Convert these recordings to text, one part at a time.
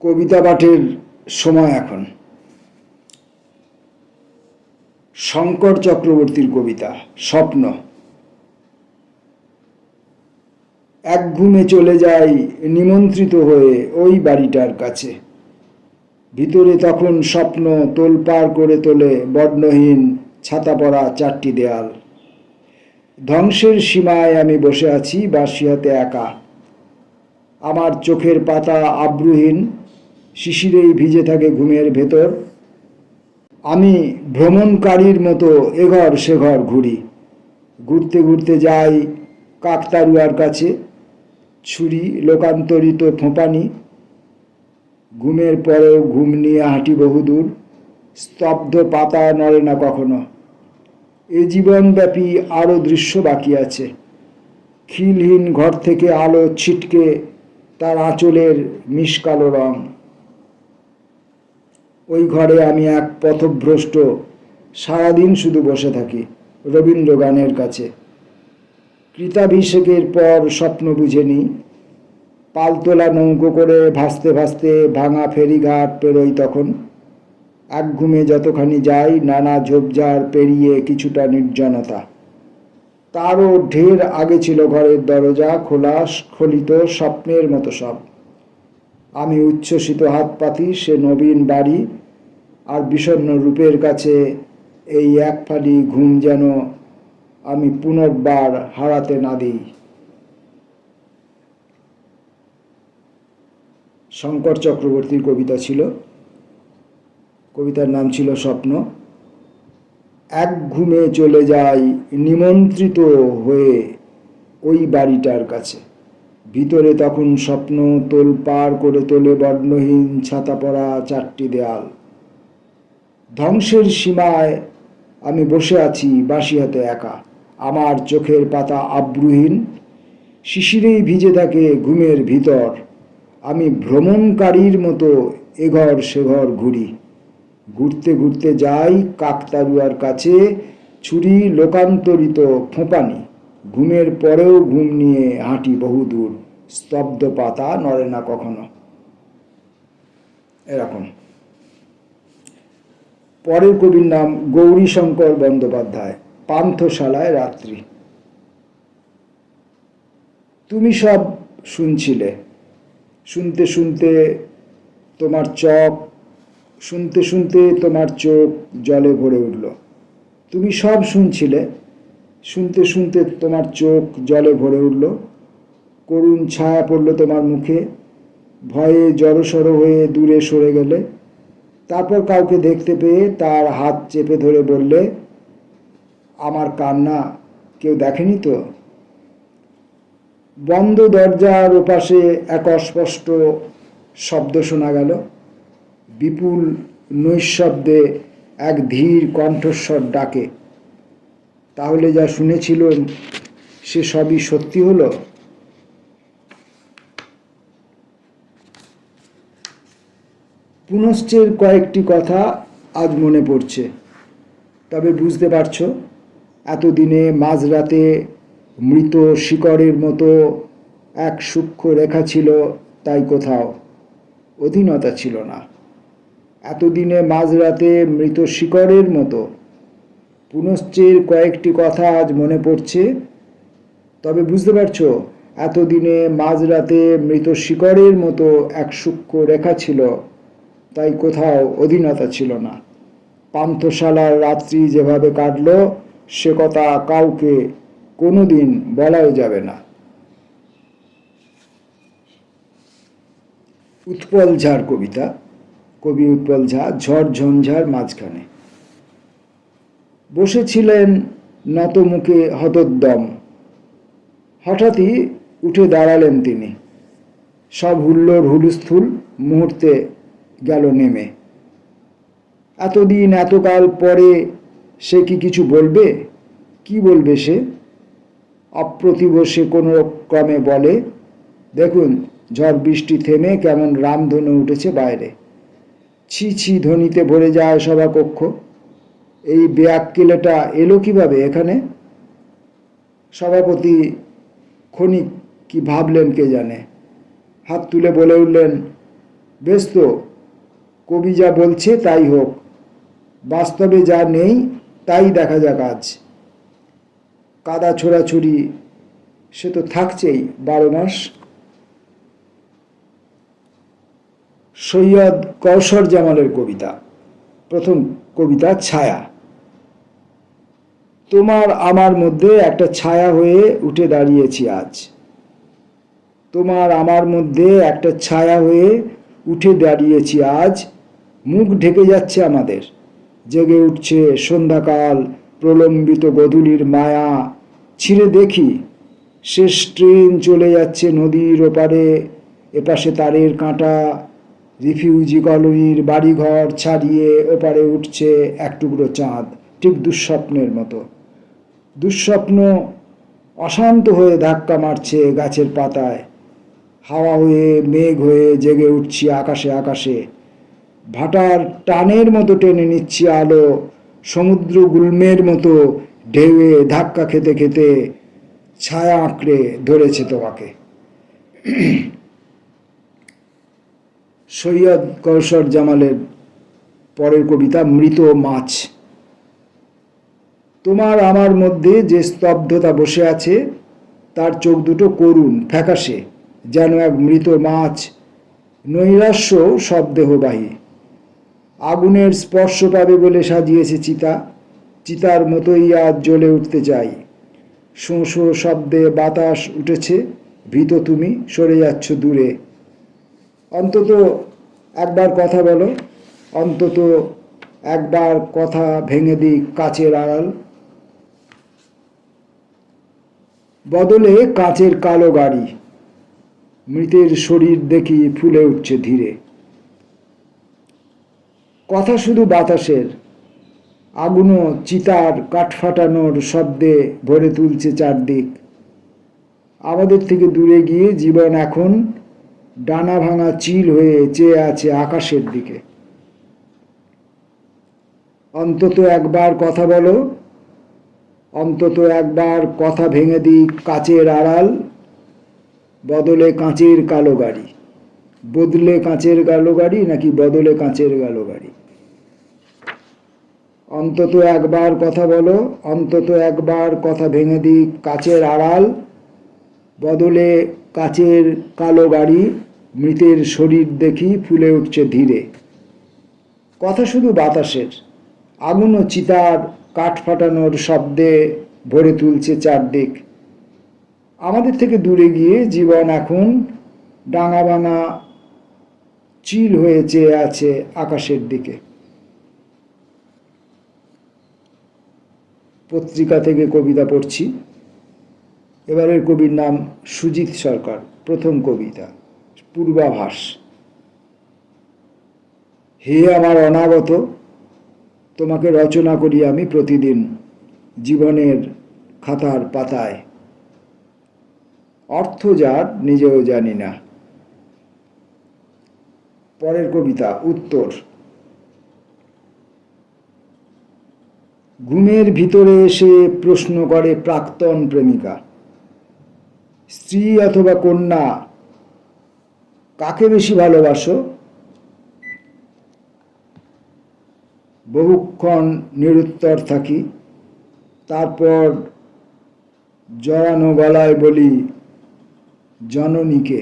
কবিতা পাঠের সময় এখন। শঙ্কর চক্রবর্তীর কবিতা স্বপ্ন। এক ঘুমে চলে যাই নিমন্ত্রিত হয়ে ওই বাড়িটার কাছে। ভিতরে তখন স্বপ্ন তোলপাড় করে তোলে বর্ণহীন ছাতা পড়া চারটি দেয়াল। ধ্বংসের সীমায় আমি বসে আছি বাঁশি হাতে একা। আমার চোখের পাতা আব্রুহীন, শিশিরেই ভিজে থাকে ঘুমের ভেতর। আমি ভ্রমণকারীর মতো এঘর সেঘর ঘুরি। ঘুরতে ঘুরতে যাই কাকতাড়ুয়ার কাছে, ছুরি লোকান্তরিত ফোঁপানি। ঘুমের পরেও ঘুম নিয়ে হাঁটি বহুদূর, স্তব্ধ পাতা নড়ে না কখনো। এ জীবনব্যাপী আরও দৃশ্য বাকি আছে। খিলহীন ঘর থেকে আলো ছিটকে তার আঁচলের মিশকালো রং। ওই ঘরে আমি এক পথভ্রষ্ট, সারাদিন শুধু বসে থাকি রবীন্দ্র গানের কাছে। কৃতাভিষেকের পর স্বপ্ন বুঝে নিই। পালতোলা নৌকো করে ভাসতে ভাসতে ভাঙা ফেরিঘাট পেরোই তখন। এক ঘুমে যতখানি যাই নানা ঝোপঝাড় পেরিয়ে কিছুটা নির্জনতা। তারও ঢের আগে ছিল ঘরের দরজা খোলা, স্খলিত স্বপ্নের মতো সব। আমি উচ্ছ্বসিত হাত পাতি সে নবীন বাড়ি আর বিষণ্ণ রূপের কাছে। এই এক ফালি ঘুম যেন আমি পুনর্বার হারাতে না দিই। শঙ্কর চক্রবর্তীর কবিতা ছিল, কবিতার নাম ছিল স্বপ্ন। এক ঘুমে চলে যাই নিমন্ত্রিত হয়ে ওই বাড়িটার কাছে। ভিতরে তখন স্বপ্ন তোলপাড় করে তোলে বর্ণহীন ছাতা পড়া চারটি দেয়াল। ধ্বংসের সীমায় আমি বসে আছি বাঁশি হাতে একা। আমার চোখের পাতা আব্রুহীন, শিশিরেই ভিজে থাকে ঘুমের ভিতর। আমি ভ্রমণকারীর মতো এঘর সেঘর ঘুরি। ঘুরতে ঘুরতে যাই কাকতাড়ুয়ার কাছে, ছুরি লোকান্তরিত ফোঁপানি। ঘুমের পরেও ঘুম নিয়ে হাঁটি বহুদূর, স্তব্ধ পাতা নড়ে না কখনো। এরকম। পরের কবির নাম গৌরীশঙ্কর বন্দ্যোপাধ্যায়, পান্থশালায় রাত্রি। তুমি সব শুনছিলে, শুনতে শুনতে তোমার শুনতে শুনতে তোমার চোখ জলে ভরে উঠল। তুমি সব শুনছিলে, শুনতে শুনতে তোমার চোখ জলে ভরে উঠল। করুণ ছায়া পড়ল তোমার মুখে, ভয়ে জড়সড় হয়ে দূরে সরে গেলে। তারপর কাউকে দেখতে পেয়ে তার হাত চেপে ধরে বললে, আমার কান্না কেউ দেখেনি তো? বন্ধ দরজার ওপাশে এক অস্পষ্ট শব্দ শোনা গেল। বিপুল নৈশব্দে এক ধীর কণ্ঠস্বর ডাকে, তাহলে যা শুনেছিলেন সে সবই সত্যি হলো? পুনশ্চের কয়েকটি কথা আজ মনে পড়ছে। তবে বুঝতে পারছো, এতদিনে মাঝরাতে মৃত শিকড়ের মতো এক সূক্ষ্ম রেখা ছিল, তাই কোথাও অধীনতা ছিল না। এতদিনে মাঝরাতে মৃত শিকড়ের মতো। পুনশ্চের কয়েকটি কথা আজ মনে পড়ছে। তবে বুঝতে পারছো, এতদিনে মাঝরাতে মৃত শিকড়ের মতো এক সূক্ষ্ম রেখা ছিল, তাই কোথাও অধীনতা ছিল না। পান্থশালার রাত্রি যেভাবে কাটল সে কথা কাউকে কোনোদিন বলাও যাবে না। উৎপল ঝার কবিতা, কবি উৎপল ঝা। ঝড় ঝঞ্ঝার মাঝখানে। বসেছিলেন নত মুখে হতোদ্যম। হঠাৎই উঠে দাঁড়ালেন তিনি। সব হুল্লোড় হুলস্থুল মুহূর্তে গেল নেমে। এতদিন এতকাল পরে সে কি কিছু বলবে? কি বলবে সে? অপ্রতিভ সে কোনো ক্রমে বলে, দেখুন ঝড় বৃষ্টি থেমে কেমন রামধনু উঠেছে বাইরে। ছি ছি ধ্বনিতে ভরে যায় সভাকক্ষ। এই বেয়াক্কেলেটা এলো কিভাবে এখানে? সভাপতি ক্ষণিক কি ভাবলেন কে জানে। হাত তুলে বলে উঠলেন, বেশ তো, কবি যা বলছে তাই হোক, বাস্তবে যা নেই তাই দেখা যাক আজ। কাদা ছোড়াছুড়ি সে তো থাকছেই 12 মাস। সৈয়দ কৌশর জামালের কবিতা, প্রথম কবিতা ছায়া। তোমার আমার মধ্যে একটা ছায়া হয়ে উঠে দাঁড়িয়েছি আজ। তোমার আমার মধ্যে একটা ছায়া হয়ে উঠে দাঁড়িয়েছি আজ। মুখ ঢেকে যাচ্ছে আমাদের, জেগে উঠছে সন্ধ্যাকাল, প্রলম্বিত গোধূলির মায়া। ছিঁড়ে দেখি শেষ ট্রেন চলে যাচ্ছে নদীর ওপারে, এপাশে তারের কাঁটা। রিফিউজি কলোনির বাড়িঘর ছাড়িয়ে ওপারে উঠছে এক টুকরো চাঁদ, ঠিক দুঃস্বপ্নের মতো। দুঃস্বপ্ন অশান্ত হয়ে ধাক্কা মারছে গাছের পাতায়। হাওয়া হয়ে মেঘ হয়ে জেগে উঠছি আকাশে আকাশে। ভাটার টানের মতো টেনে নিচ্ছি আলো, সমুদ্র গুল্মের মতো ঢেউয়ে ধাক্কা খেতে খেতে ছায়া আঁকড়ে ধরেছে তোমাকে। সৈয়দ কৌশর জামালের পরের কবিতা মৃত মাছ। তোমার আমার মধ্যে যে স্তব্ধতা বসে আছে, তার চোখ দুটো করুণ ফ্যাকাশে, যেন এক মৃত মাছ, নৈরাশ্য সব দেহবাহী। আগুনের স্পর্শ পাবে বলে সাজিয়েছে চিতা, চিতার মতোই আজ জ্বলে উঠতে চাই। শোঁ শোঁ শব্দে বাতাস উঠেছে, ভীত তুমি সরে যাচ্ছ দূরে। অন্তত একবার কথা বলো, অন্তত একবার কথা ভেঙে দিক কাচের আড়াল। বদলে কাচের কালো গাড়ি, মৃতের শরীর দেখি ফুলে উঠছে ধীরে। কথা শুধু বাতাসের, আগুনও চিতার কাঠ ফাটানোর শব্দে ভরে তুলছে চারদিক। আমাদের থেকে দূরে গিয়ে জীবন এখন ডানা ভাঙা চিল হয়ে চেয়ে আছে আকাশের দিকে। অন্তত একবার কথা বলো, অন্তত একবার কথা ভেঙে দিক কাচের আড়াল। বদলে কাঁচের কালো গাড়ি, বদলে কাঁচের কালো গাড়ি নাকি বদলে কাঁচের কালো গাড়ি? অন্তত একবার কথা বলো, অন্তত একবার কথা ভেঙে দিক কাচের আড়াল। বদলে কাচের কালো গাড়ি, মৃতের শরীর দেখি ফুলে উঠছে ধীরে। কথা শুধু বাতাসের, আগুন ও চিতার কাঠ ফাটানোর শব্দে ভরে তুলছে চারদিক। আমাদের থেকে দূরে গিয়ে জীবন এখন ডাঙা ভাঙা চিল হয়ে চেয়ে আছে আকাশের দিকে। পত্রিকা থেকে কবিতা পড়ছি। এবারের কবির নাম সুজিত সরকার, প্রথম কবিতা পূর্বাভাস। হে আমার অনাগত, তোমাকে রচনা করি আমি প্রতিদিন জীবনের খাতার পাতায়। অর্থ যার নিজেও জানি না। পরের কবিতা উত্তর। ঘুমের ভিতরে এসে প্রশ্ন করে প্রাক্তন প্রেমিকা, স্ত্রী অথবা কন্যা, কাকে বেশি ভালোবাসো? বহুক্ষণ নিরুত্তর থাকি, তারপর জড়ানো গলায় বলি, জননীকে।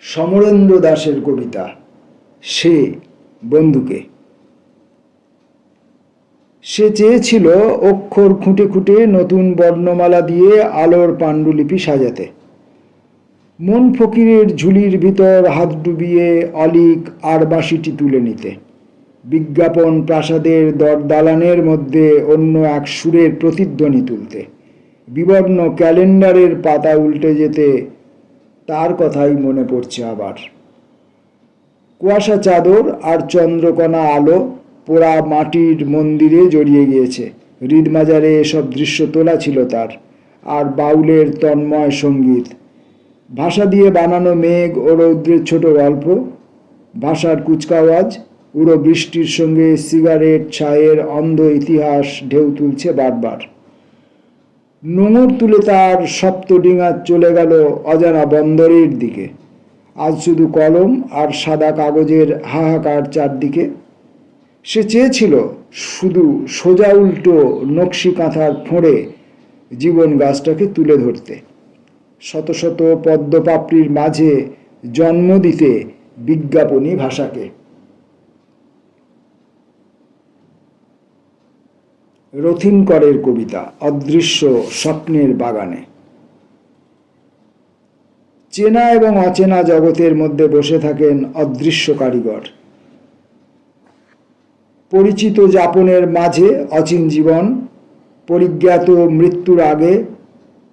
সমরেন্দ্র দাসের কবিতা সে বন্ধুকে। সে চেয়েছিল অক্ষর খুঁটে খুঁটে নতুন বর্ণমালা দিয়ে আলোর পাণ্ডুলিপি সাজাতে। মন ফকিরের ঝুলির ভিতর হাত ডুবিয়ে অলিক আর বাঁশিটি তুলে নিতে। বিজ্ঞাপন প্রাসাদের দরদালানের মধ্যে অন্য এক সুরের প্রতিধ্বনি তুলতে। বিবর্ণ ক্যালেন্ডারের পাতা উল্টে যেতে তার কথাই মনে পড়ছে আবার। কুয়াশা চাদর আর চন্দ্রকণা আলো পোড়া মাটির মন্দিরে জড়িয়ে গিয়েছে। হৃদমাজারে এসব দৃশ্য তোলা ছিল তার, আর বাউলের তন্ময় সঙ্গীত। ভাষা দিয়ে বানানো মেঘ ও রৌদ্রের ছোট গল্প, ভাষার কুচকাওয়াজ, উড়ো বৃষ্টির সঙ্গে সিগারেট ছায়ের অন্ধ ইতিহাস ঢেউ তুলছে বারবার। নোঙর তুলে তার সপ্ত ডিঙা চলে গেল অজানা বন্দরের দিকে। আজ শুধু কলম আর সাদা কাগজের হাহাকার চারদিকে। সে চেয়েছিল শুধু সোজা উল্টো নকশি কাঁথার ফোঁড়ে জীবন গাছটাকে তুলে ধরতে, শত শত পদ্মপাপড়ির মাঝে জন্ম দিতে বিজ্ঞাপনী ভাষাকে। রথিনকরের কবিতা অদৃশ্য স্বপ্নের বাগানে। চেনা এবং অচেনা জগতের মধ্যে বসে থাকেন অদৃশ্য কারিগর। পরিচিত যাপনের মাঝে অচিন জীবন, পরিজ্ঞাত মৃত্যুর আগে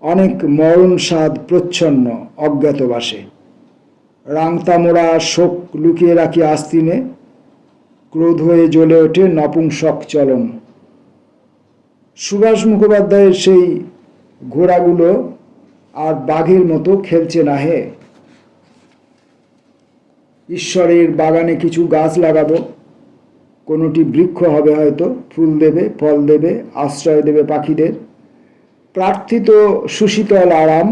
অনেক মরণ স্বাদ প্রচ্ছন্ন অজ্ঞাতবাসে। রাংতামোড়া শোক লুকিয়ে রাখি আস্তিনে, ক্রোধ হয়ে জ্বলে ওঠে নপুংসক চলন। সুভাষ মুখোপাধ্যায়ের সেই ঘোড়াগুলো আর বাঘের মতো খেলছে না হে। ঈশ্বরের বাগানে কিছু গাছ লাগাবো, কোনোটি বৃক্ষ হবে হয়তো, ফুল দেবে, ফল দেবে, আশ্রয় দেবে পাখিদের। প্রার্থিত সুশীতল আরাম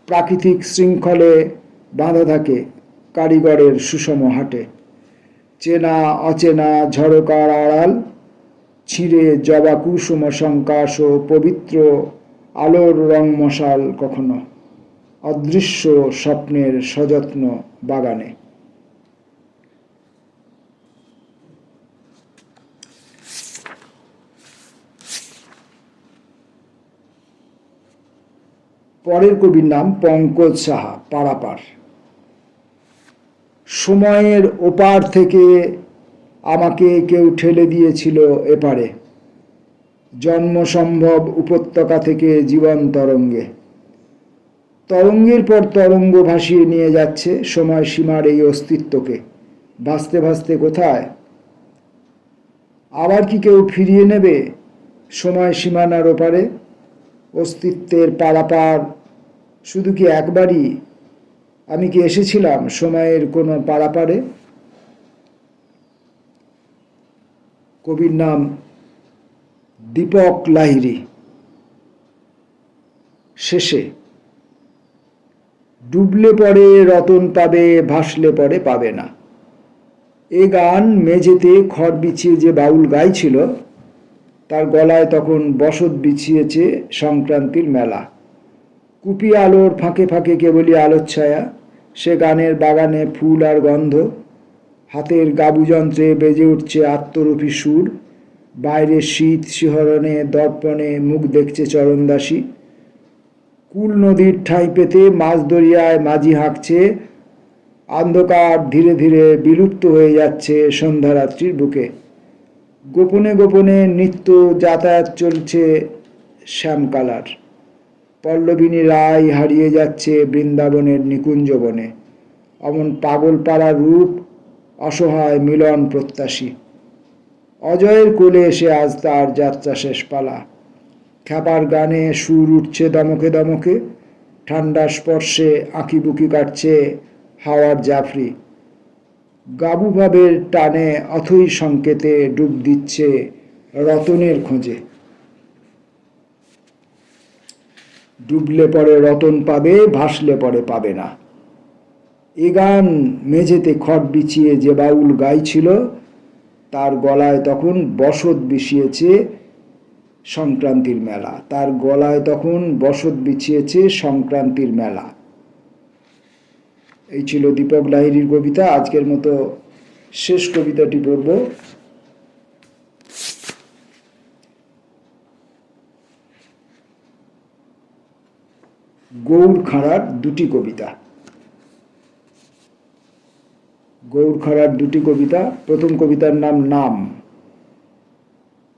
প্রাকৃতিক শৃঙ্খলে বাঁধা থাকে কারিগরের সুষম হাটে। চেনা অচেনা ঝড়কার আড়াল ছিঁড়ে জবা কুসুম সংকাশ ও পবিত্র আলোর রং মশাল কখনো অদৃশ্য স্বপ্নের সযত্ন বাগানে। পরের কবির নাম পঙ্কজ সাহা, পারাপার। সময়ের ওপার থেকে আমাকে কেউ ঠেলে দিয়েছিল এপারে, জন্ম সম্ভব উপত্যকা থেকে জীবন তরঙ্গে। তরঙ্গের পর তরঙ্গ ভাসিয়ে নিয়ে যাচ্ছে সময় সীমার এই অস্তিত্বকে। ভাসতে ভাসতে কোথায়? আবার কি কেউ ফিরিয়ে নেবে সময় সীমানার ওপারে? অস্তিত্বের পারাপার শুধু কি একবারই? আমি কি এসেছিলাম সময়ের কোনো পারাপারে? কবির নাম দীপক লাহিড়ী। শেষে ডুবলে পরে রতন পাবে, ভাসলে পরে পাবে না। এ গান মেঝেতে খড় বিছিয়ে যে বাউল গাইছিল, তার গলায় তখন বসত বিছিয়েছে সংক্রান্তির মেলা। কুপি আলোর ফাঁকে ফাঁকে কেবলই আলোচ্ছায়া, সে গানের বাগানে ফুল আর গন্ধ। হাতের গাবুযন্ত্রে বেজে উঠছে আত্মরূপী সুর, বাইরে শীত শিহরণে দর্পণে মুখ দেখছে চরণদাসী। কুল নদীর ঠাঁই পেতে মাছ দরিয়ায় মাঝি হাঁকছে, অন্ধকার ধীরে ধীরে বিলুপ্ত হয়ে যাচ্ছে সন্ধ্যারাত্রির বুকে। গোপনে গোপনে নিত্য যাতায়াত চলছে শ্যামকালার। পল্লবিনী রায় হারিয়ে যাচ্ছে বৃন্দাবনের নিকুঞ্জ বনে। অমন পাগল পাড়া রূপ অসহায় মিলন প্রত্যাশী। অজয়ের কোলে এসে আজ তার যাত্রা শেষ পালা। খ্যাপার গানে সুর উঠছে দমকে দমকে, ঠান্ডা স্পর্শে আঁকিবুকি কাটছে হাওয়ার জাফরি। গাবুভাবের টানে অথই সংকেতে ডুব দিচ্ছে রতনের খোঁজে। ডুবলে পরে রতন পাবে, ভাসলে পরে পাবে না। এ গান মেঝেতে খড় বিছিয়ে যে বাউল গাইছিল, তার গলায় তখন বসত বিছিয়েছে সংক্রান্তির মেলা। তার গলায় তখন বসত বিছিয়েছে সংক্রান্তির মেলা। এই ছিল দীপক লাহিড়ীর কবিতা। আজকের মতো শেষ কবিতাটি পড়ব। গৌর খাঁড়ার দুটি কবিতা। গৌর খাঁড়ার দুটি কবিতা। প্রথম কবিতার নাম নাম।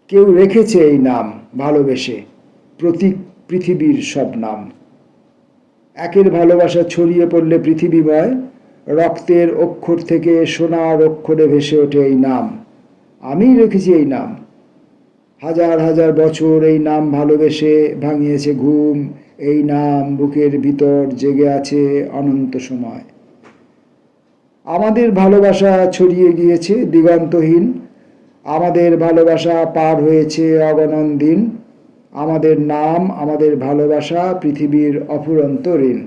কেউ রেখেছে এই নাম ভালোবেসে, প্রতীক পৃথিবীর সব নাম। একের ভালোবাসা ছড়িয়ে পড়লে পৃথিবীময়, রক্তের অক্ষর থেকে সোনার অক্ষরে ভেসে ওঠে এই নাম। আমিই রেখেছি এই নাম। হাজার হাজার বছর এই নাম ভালোবেসে ভাঙিয়েছে ঘুম। এই নাম বুকের ভিতর জেগে আছে অনন্ত সময়। আমাদের ভালোবাসা ছড়িয়ে গিয়েছে দিগন্তহীন, আমাদের ভালোবাসা পার হয়েছে অগণন দিন। আমাদের নাম, আমাদের ভালোবাসা পৃথিবীর অফুরন্ত ঋণ।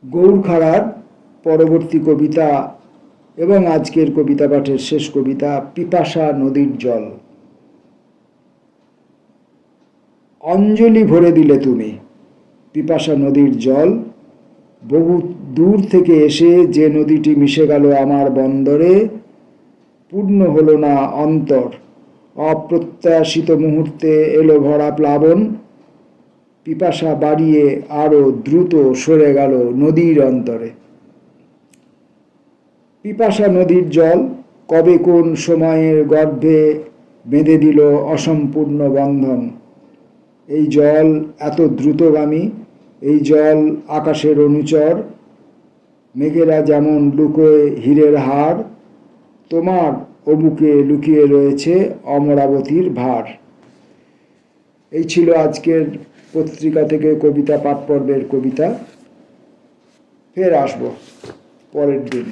গৌরখাড়ার পরবর্তী কবিতা এবং আজকের কবিতা পাঠের শেষ কবিতা পিপাসা নদীর জল। অঞ্জলি ভরে দিলে তুমি পিপাসা নদীর জল, বহু দূর থেকে এসে যে নদীটি মিশে গেল আমার বন্দরে, পূর্ণ হলো না অন্তর, অপ্রত্যাশিত মুহূর্তে এলো ভরা প্লাবন, পিপাসা বাড়িয়ে আরো দ্রুত সরে গেল নদীর অন্তরে। পিপাসা নদীর জল কবে কোন সময়ের গর্ভে বেঁধে দিল অসম্পূর্ণ বন্ধন। এই জল এত দ্রুতগামী, এই জল আকাশের অনুচর, মেঘেরা যেমন লুকোয় হীরের হার, তোমার অবুকে লুকিয়ে রয়েছে অমরাবতীর ভার। এই ছিল আজকের পত্রিকা থেকে কবিতা পাঠ পর্বের কবিতা। ফের আসবো পরের দিন।